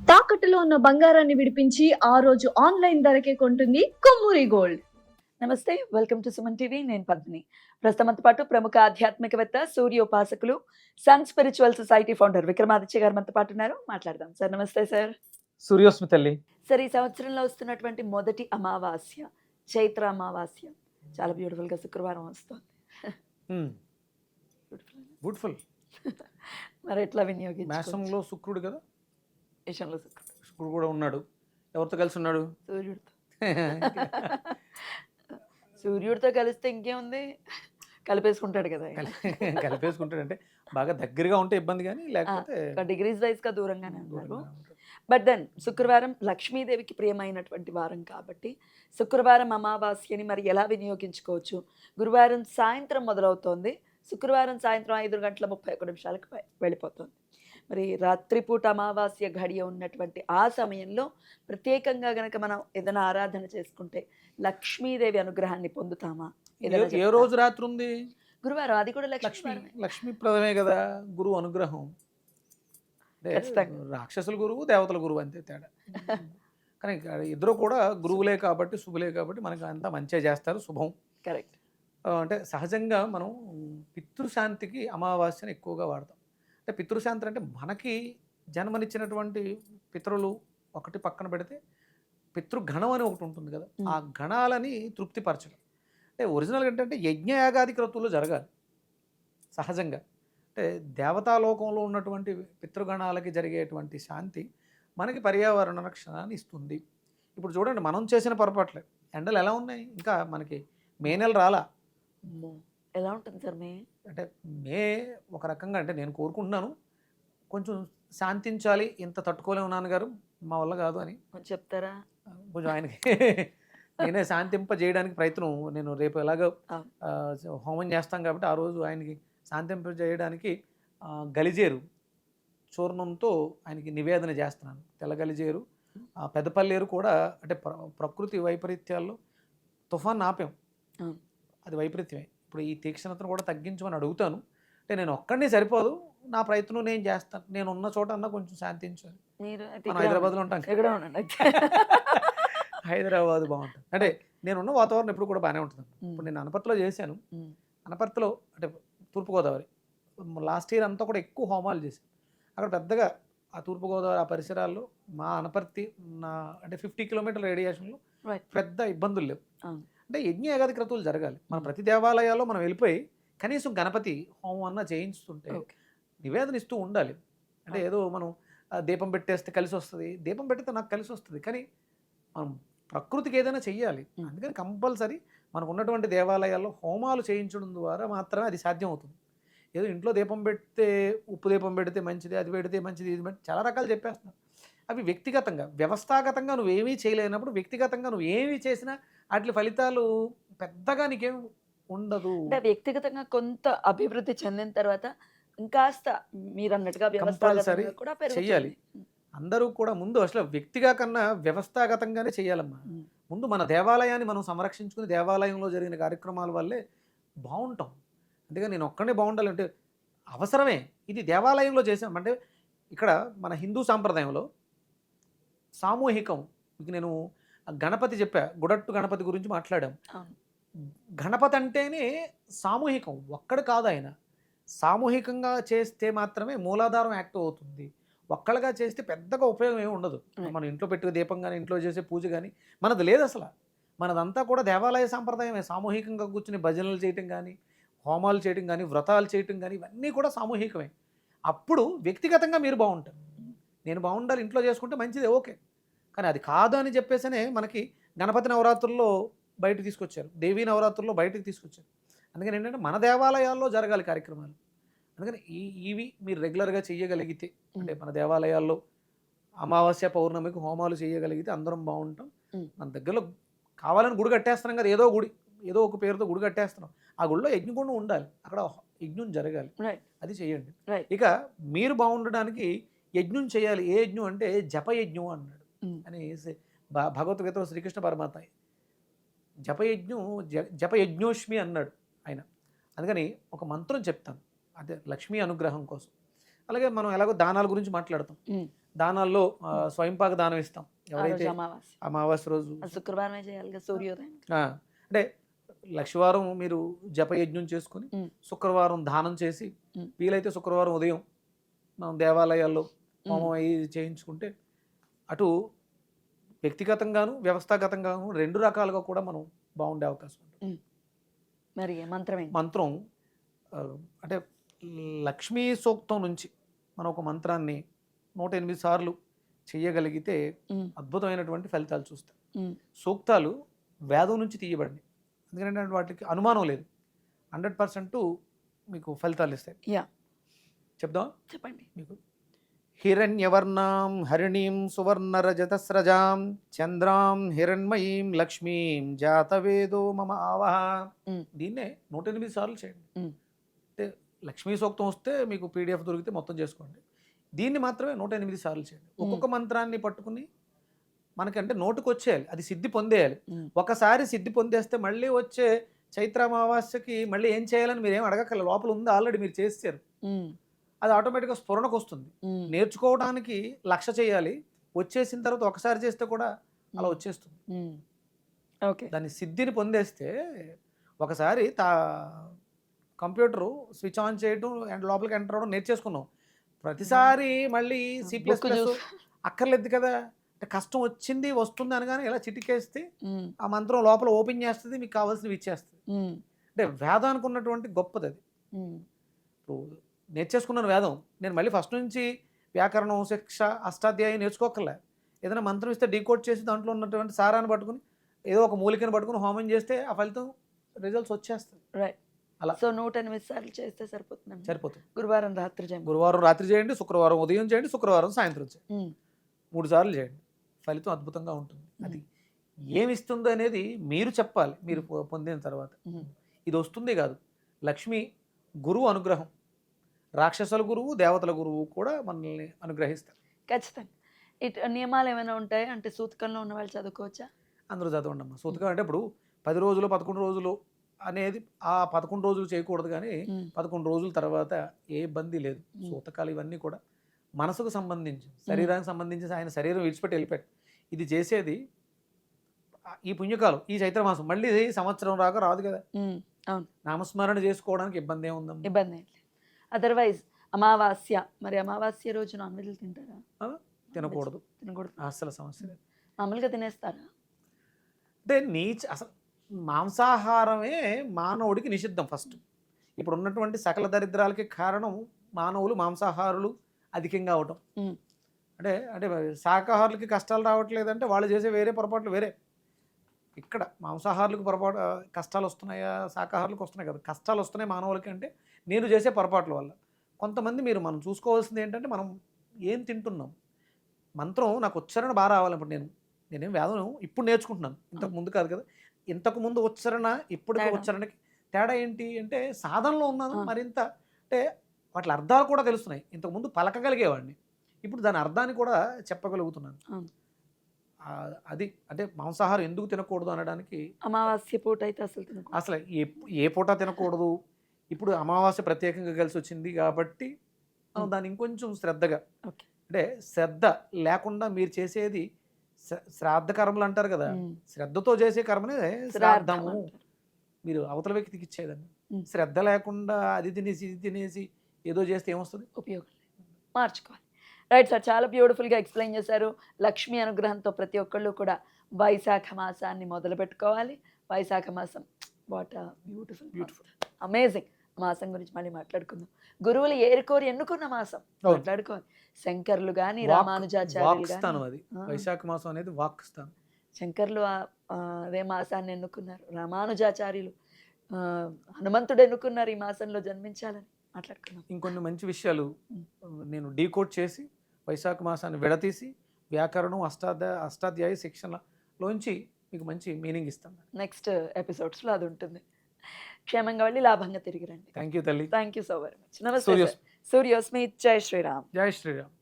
తాకట్టులో ఉన్న బంగారాన్ని విడిపించి ఆ రోజు ఆన్లైన్ ధరకే కొంటుంది కొమ్మూరి గోల్డ్. నమస్తే, వెల్కమ్ టు సుమన్ టీవీ. నేను పద్మిని. ప్రస్తుతంతో పాటు ప్రముఖ ఆధ్యాత్మికవేత్త, సూర్యోపాసకులు, sun spiritual society founder Vikramaditya garu మనతో పాటు ఉన్నారు. మాట్లాడదాం సార్. నమస్తే సార్. సూర్యోస్మి తల్లి. సార్, ఈ సంవత్సరంలో వస్తున్నటువంటి మొదటి అమావాస్య చైత్ర అమావాస్య చాలా బ్యూటిఫుల్ గా శుక్రవారం వస్తుంది. బ్యూటిఫుల్. మరి ఎట్లా వినియోగించుకోవచ్చు? మేషంలో శుక్రుడు కదా, విషయంలో శుక్రుడు కూడా ఉన్నాడు. ఎవరితో కలిసి ఉన్నాడు? సూర్యుడితో. సూర్యుడితో కలిస్తే ఇంకేముంది, కలిపేసుకుంటాడు కదా. కలిపేసుకుంటాడు అంటే బాగా దగ్గరగా ఉంటే ఇబ్బంది, కానీ లేకపోతే డిగ్రీస్ వైజ్ గా దూరంగానే ఉన్నారు. బట్ దెన్ శుక్రవారం లక్ష్మీదేవికి ప్రియమైనటువంటి వారం కాబట్టి శుక్రవారం అమావాస్యని మరి ఎలా వినియోగించుకోవచ్చు? గురువారం సాయంత్రం మొదలవుతోంది, శుక్రవారం సాయంత్రం 5:31 వెళ్ళిపోతుంది. మరి రాత్రిపూట అమావాస్య ఘడియ ఉన్నటువంటి ఆ సమయంలో ప్రత్యేకంగా గనక మనం ఏదైనా ఆరాధన చేసుకుంటే లక్ష్మీదేవి అనుగ్రహాన్ని పొందుతామా? ఏ రోజు రాత్రి ఉంది? గురువారం. అది కూడా లక్ష్మీప్రదమే కదా గురువు అనుగ్రహం. రాక్షసుల గురువు, దేవతల గురువు, అంతే తేడా. కానీ ఇద్దరు కూడా గురువులే కాబట్టి, శుభులే కాబట్టి మనకు అంతా మంచిగా చేస్తారు, శుభం. కరెక్ట్. అంటే సహజంగా మనం పితృశాంతికి అమావాస్యను ఎక్కువగా వాడతాం. అంటే పితృశాంతి అంటే మనకి జన్మనిచ్చినటువంటి పితరులు ఒకటి పక్కన పెడితే పితృగణం అని ఒకటి ఉంటుంది కదా, ఆ గణాలని తృప్తిపరచడం. అంటే ఒరిజినల్గా ఏంటంటే యజ్ఞయాగాది క్రతువులు జరగాలి సహజంగా. అంటే దేవతాలోకంలో ఉన్నటువంటి పితృగణాలకి జరిగేటువంటి శాంతి మనకి పర్యావరణ రక్షణని ఇస్తుంది. ఇప్పుడు చూడండి, మనం చేసిన పొరపాట్లే. ఎండలు ఎలా ఉన్నాయి? ఇంకా మనకి మే నెల రాలా. ఎలా ఉంటుంది సార్ మే? అంటే మే ఒక రకంగా, అంటే నేను కోరుకుంటున్నాను కొంచెం శాంతించాలి, ఇంత తట్టుకోలేము నాన్నగారు, మా వల్ల కాదు అని కొంచెం చెప్తారా? కొంచెం ఆయనకి నేనే శాంతింపజేయడానికి ప్రయత్నం. నేను రేపు ఎలాగో హోమం చేస్తాం కాబట్టి ఆ రోజు ఆయనకి శాంతింపజేయడానికి గలిజేరు చూర్ణంతో ఆయనకి నివేదన చేస్తున్నాను. తెల్ల గలిజేరు, పెద్దపల్లేరు కూడా. అంటే ప్రకృతి వైపరీత్యాల్లో తుఫాన్ ఆపాం, అది వైపరీత్యమే. ఇప్పుడు ఈ తీక్షణతను కూడా తగ్గించమని అడుగుతాను. అంటే నేను ఒక్కడినే సరిపోదు, నా ప్రయత్నం నేను చేస్తాను. నేను ఉన్న చోట అన్నా కొంచెం శాంతించాలి. హైదరాబాద్లో ఉంటాను, హైదరాబాద్ బాగుంటుంది. అంటే నేనున్న వాతావరణం ఎప్పుడు కూడా బాగానే ఉంటుంది. ఇప్పుడు నేను అనపర్తిలో చేశాను. అనపర్తిలో అంటే తూర్పుగోదావరి, లాస్ట్ ఇయర్ అంతా కూడా ఎక్కువ హోమాలు చేశాను అక్కడ. పెద్దగా ఆ తూర్పుగోదావరి ఆ పరిసరాల్లో మా అనపర్తి అంటే 50 కిలోమీటర్ల రేడియేషన్లో పెద్ద ఇబ్బందులు లేవు. అంటే యజ్ఞయాగాది క్రతువులు జరగాలి. మన ప్రతి దేవాలయాల్లో మనం వెళ్ళిపోయి కనీసం గణపతి హోమం అన్నా చేయించుతుంటే నివేదన ఇస్తూ ఉండాలి. అంటే ఏదో మనం దీపం పెట్టేస్తే కలిసి వస్తుంది, దీపం పెట్టితే నాకు కలిసి వస్తుంది, కానీ మనం ప్రకృతికి ఏదైనా చెయ్యాలి. అందుకని కంపల్సరీ మనకు ఉన్నటువంటి దేవాలయాల్లో హోమాలు చేయించడం ద్వారా మాత్రమే అది సాధ్యం అవుతుంది. ఏదో ఇంట్లో దీపం పెడితే, ఉప్పు దీపం పెడితే మంచిది, అది పెడితే మంచిది, ఇది చాలా రకాలు చెప్పేస్తున్నాం. అవి వ్యక్తిగతంగా, వ్యవస్థాగతంగా నువ్వేమీ చేయలేనప్పుడు వ్యక్తిగతంగా నువ్వు ఏమీ చేసినా వాటి ఫలితాలు పెద్దగా నీకేం ఉండదు. అంటే వ్యక్తిగతంగా కొంత అభివృద్ధి చెందిన తర్వాత ఇంకాస్త మీరు అన్నట్టుగా కంపల్సరీ చెయ్యాలి. అందరూ కూడా ముందు అసలు వ్యక్తిగా కన్నా వ్యవస్థాగతంగానే చెయ్యాలమ్మా. ముందు మన దేవాలయాన్ని మనం సంరక్షించుకుని దేవాలయంలో జరిగిన కార్యక్రమాల వల్లే బాగుంటాం. అందుకని నేను ఒక్కడే బాగుండాలంటే అవసరమే. ఇది దేవాలయంలో చేసాం అంటే ఇక్కడ మన హిందూ సాంప్రదాయంలో సామూహికం. మీకు నేను గణపతి చెప్పా, గుడట్టు గణపతి గురించి మాట్లాడాం. గణపతి అంటేనే సామూహికం, ఒక్కడు కాదు ఆయన. సామూహికంగా చేస్తే మాత్రమే మూలాధారం యాక్టివ్ అవుతుంది. ఒక్కళ్ళగా చేస్తే పెద్దగా ఉపయోగం ఏమి ఉండదు. మన ఇంట్లో పెట్టుకు దీపం కానీ, ఇంట్లో చేసే పూజ కానీ మనది లేదు అసలు. మనదంతా కూడా దేవాలయ సాంప్రదాయమే. సామూహికంగా కూర్చుని భజనలు చేయటం కానీ, హోమాలు చేయటం కానీ, వ్రతాలు చేయటం కానీ, ఇవన్నీ కూడా సామూహికమే. అప్పుడు వ్యక్తిగతంగా మీరు బాగుంటారు. నేను బాగుండాలి, ఇంట్లో చేసుకుంటే మంచిది, ఓకే. కానీ అది కాదు అని చెప్పేసనే మనకి గణపతి నవరాత్రుల్లో బయటకు తీసుకొచ్చారు, దేవీ నవరాత్రుల్లో బయటకు తీసుకొచ్చారు. అందుకని ఏంటంటే మన దేవాలయాల్లో జరగాలి కార్యక్రమాలు. అందుకని ఇవి మీరు రెగ్యులర్గా చేయగలిగితే, అంటే మన దేవాలయాల్లో అమావాస్య పౌర్ణమికి హోమాలు చేయగలిగితే అందరం బాగుంటాం. మన దగ్గరలో కావాలని గుడి కట్టేస్తున్నాం కదా, ఏదో గుడి, ఏదో ఒక పేరుతో గుడి కట్టేస్తున్నాం. ఆ గుడిలో యజ్ఞగుండం ఉండాలి, అక్కడ యజ్ఞం జరగాలి, అది చేయండి. ఇక మీరు బాగుండడానికి యజ్ఞం చేయాలి. ఏ యజ్ఞం అంటే జపయజ్ఞం అన్నాడు అని భగవద్గీతలో శ్రీకృష్ణ పరమాత్మ జపయజ్ఞోష్మి అన్నాడు ఆయన. అందుకని ఒక మంత్రం చెప్తాను, అదే లక్ష్మీ అనుగ్రహం కోసం. అలాగే మనం ఎలాగో దానాల గురించి మాట్లాడతాం. దానాల్లో స్వయంపాక దానం ఇస్తాం ఆ రోజు ఎవరైతే అమావాస్య అమావాస్య రోజు. అది శుక్రవారమే చేయాలి కదా, సూర్యోదయం. ఆ, అంటే లక్షవారం మీరు జపయజ్ఞం చేసుకుని ఉమ్. శుక్రవారం దానం చేసి ఉమ్. వీలైతే శుక్రవారం ఉదయం మనం దేవాలయాల్లో హోమం అవి చేయించుకుంటే అటు వ్యక్తిగతంగాను వ్యవస్థాగతంగాను రెండు రకాలుగా కూడా మనం బాగుండే అవకాశం ఉంటుంది. మరి మంత్రం ఏంటి? మంత్రం అంటే లక్ష్మీ సూక్తం నుంచి మనం ఒక మంత్రాన్ని 108 సార్లు చెయ్యగలిగితే ఉమ్. అద్భుతమైనటువంటి ఫలితాలు చూస్తాం. ఉమ్. సూక్తాలు వేదం నుంచి తీయబడినాయి, ఎందుకంటే వాటికి అనుమానం లేదు, 100% మీకు ఫలితాలు ఇస్తాయి. యా, చెప్దాం చెప్పండి. మీకు. హిరణ్యవర్ణాం హరిణీం సువర్ణరజతస్రజాం చంద్రాం హిరణ్మయీం లక్ష్మీం జాతవేదో మమ ఆవహ. ఉమ్. దీన్నే 108 సార్లు చేయండి. ఉమ్. అంటే లక్ష్మీ సూక్తం వస్తే మీకు PDF దొరికితే మొత్తం చేసుకోండి. దీన్ని మాత్రమే 108 సార్లు చేయండి. ఒక్కొక్క మంత్రాన్ని పట్టుకుని మనకంటే నోటుకు వచ్చేయాలి, అది సిద్ధి పొందేయాలి. ఒకసారి సిద్ధి పొందేస్తే మళ్ళీ వచ్చే చైత్ర అమావాస్యకి మళ్ళీ ఏం చేయాలని మీరు ఏం అడగక్కర్లేదు, లోపల ఉంది ఆల్రెడీ, మీరు చేస్తారు. అది ఆటోమేటిక్గా స్ఫురణకు వస్తుంది. నేర్చుకోవడానికి లక్ష్య చేయాలి, వచ్చేసిన తర్వాత ఒకసారి చేస్తే కూడా అలా వచ్చేస్తుంది. ఓకే, దాని సిద్ధిని పొందేస్తే ఒకసారి కంప్యూటరు స్విచ్ ఆన్ చేయడం అండ్ లోపలికి ఎంటర్ అవ్వడం నేర్చేసుకున్నాం. ప్రతిసారి మళ్ళీ C++ అక్కర్లేదు కదా. అంటే కష్టం వచ్చింది వస్తుంది అనగానే ఇలా చిటికేస్తే ఆ మంత్రం లోపల ఓపెన్ చేస్తుంది, మీకు కావాల్సినవి ఇచ్చేస్తుంది. అంటే వేదానికి ఉన్నటువంటి గొప్పది అది. ఇప్పుడు నేర్చేసుకున్నాను వేదం, నేను మళ్ళీ ఫస్ట్ నుంచి వ్యాకరణం శిక్ష అష్టాధ్యాయం నేర్చుకోకర్లే. ఏదైనా మంత్రం ఇస్తే డీకోడ్ చేసి దాంట్లో ఉన్నటువంటి సారాన్ని పట్టుకుని ఏదో ఒక మూలికను పట్టుకుని హోమం చేస్తే ఆ ఫలితం రిజల్ట్స్ వచ్చేస్తుంది. రైట్. అలా సో 108 సార్లు చేస్తే సరిపోతుంది. సరిపోతుంది. గురువారం రాత్రి చేయండి, గురువారం రాత్రి చేయండి, శుక్రవారం ఉదయం చేయండి, శుక్రవారం సాయంత్రం చేయండి, 3 సార్లు చేయండి. ఫలితం అద్భుతంగా ఉంటుంది. అది ఏమిస్తుందో అనేది మీరు చెప్పాలి మీరు పొందిన తర్వాత. ఇది వస్తుంది కాదు, లక్ష్మి గురువు అనుగ్రహం, రాక్షసుల గురువు దేవతల గురువు కూడా మనల్ని అనుగ్రహిస్తారు. ఖచ్చితంగా. ఇటు నియమాలు ఏమైనా ఉంటాయి అంటే సూతకంలో ఉన్న వాళ్ళు చదువుకోవచ్చా? అందరూ చదవండి అమ్మా. సూతకం అంటే ఇప్పుడు 10 రోజులు 11 రోజులు అనేది ఆ 11 రోజులు చేయకూడదు, కానీ 11 రోజుల తర్వాత ఏ ఇబ్బంది లేదు. సూతకాలు ఇవన్నీ కూడా మనసుకు సంబంధించి శరీరానికి సంబంధించి ఆయన శరీరం విడిచిపెట్టి వెళ్ళిపోయాడు. ఇది చేసేది ఈ పుణ్యకాలం, ఈ చైత్రమాసం, మళ్ళీ ఇది సంవత్సరం రాదు కదా. అవును, నామస్మరణ చేసుకోవడానికి ఇబ్బంది ఏముందమ్మా? ఇబ్బంది ఏం లేదు. అదర్వైజ్ అమావాస్య, మరి అమావాస్య రోజు నాన్ వెజ్ తింటారా? తినకూడదు, తినకూడదు, అసలు సమస్య లేదు. మామూలుగా తినేస్తారా? అంటే అసలు మాంసాహారమే మానవుడికి నిషిద్ధం ఫస్ట్. ఇప్పుడు ఉన్నటువంటి సకల దరిద్రాలకి కారణం మానవులు మాంసాహారులు అధికంగా అవటం. అంటే అంటే శాకాహారులకి కష్టాలు రావట్లేదంటే వాళ్ళు చేసే వేరే పొరపాట్లు వేరే. ఇక్కడ మాంసాహారులకు కష్టాలు వస్తున్నాయా, శాకాహారులకు వస్తున్నాయి కదా కష్టాలు వస్తున్నాయి మానవులకి, అంటే నేను చేసే పొరపాట్ల వల్ల. కొంతమంది మనం చూసుకోవాల్సింది ఏంటంటే మనం ఏం తింటున్నాం. మంత్రం నాకు ఉచ్చారణ బాగా రావాలి. ఇప్పుడు నేనేం వేదం ఇప్పుడు నేర్చుకుంటున్నాను, ఇంతకు ముందు కాదు కదా. ఇంతకు ముందు ఉచ్చారణ ఇప్పటికి ఉచ్చారణకి తేడా ఏంటి అంటే సాధనలో ఉన్నాను మరింత. అంటే వాటి అర్థాలు కూడా తెలుస్తున్నాయి. ఇంతకుముందు పలకగలిగేవాడిని, ఇప్పుడు దాని అర్థాన్ని కూడా చెప్పగలుగుతున్నాను. అది అంటే మాంసాహారం ఎందుకు తినకూడదు అనడానికి. అమావాస్య పూట అయితే అసలు ఏ పూట తినకూడదు. ఇప్పుడు అమావాస్య ప్రత్యేకంగా కలిసి వచ్చింది కాబట్టి మనం దాన్ని ఇంకొంచెం శ్రద్ధగా, అంటే శ్రద్ధ లేకుండా మీరు చేసేది శ్రాద్ధ కర్మలు అంటారు కదా, శ్రద్ధతో చేసే కర్మనే శ్రాద్ధము. మీరు అవతల వ్యక్తికి ఇచ్చేదాన్ని శ్రద్ధ లేకుండా అది తినేసి ఇది తినేసి ఏదో చేస్తే ఏమొస్తుంది? ఉపయోగం మార్చుకోవాలి. రైట్ సార్, చాలా బ్యూటిఫుల్గా ఎక్స్ప్లెయిన్ చేశారు. లక్ష్మీ అనుగ్రహంతో ప్రతి ఒక్కళ్ళు కూడా వైశాఖ మాసాన్ని మొదలు పెట్టుకోవాలి. వైశాఖ మాసం వాట్ బ్యూటిఫుల్ అమేజింగ్ మాసం గురించి మళ్ళీ మాట్లాడుకుందాం. గురువులు ఏరుకోరి ఎన్నుకున్న మాసం మాట్లాడుకోవాలి. శంకర్లు కానీ రామానుజాచార్యులు కానీ, అది వైశాఖ మాసం అనేది వాక్ స్థానం. శంకర్లు అదే మాసాన్ని ఎన్నుకున్నారు, రామానుజాచార్యులు హనుమంతుడు ఎన్నుకున్నారు ఈ మాసంలో జన్మించాలని మాట్లాడుకున్నాం. ఇంకొన్ని మంచి విషయాలు నేను డీకోడ్ చేసి వైశాఖ మాసాన్ని విడతీసి వ్యాకరణం అష్టాధ్యాయ శిక్షణలోంచి మీకు మంచి మీనింగ్ ఇస్తాను. నెక్స్ట్ ఎపిసోడ్స్లో అది ఉంటుంది. క్షేమంగా వెళ్ళి లాభంగా తిరిగి రండి. థ్యాంక్ యూ తల్లి. Thank you so very much. నమస్తే. సూర్యోస్మి. జై శ్రీరామ్. జై శ్రీరామ్.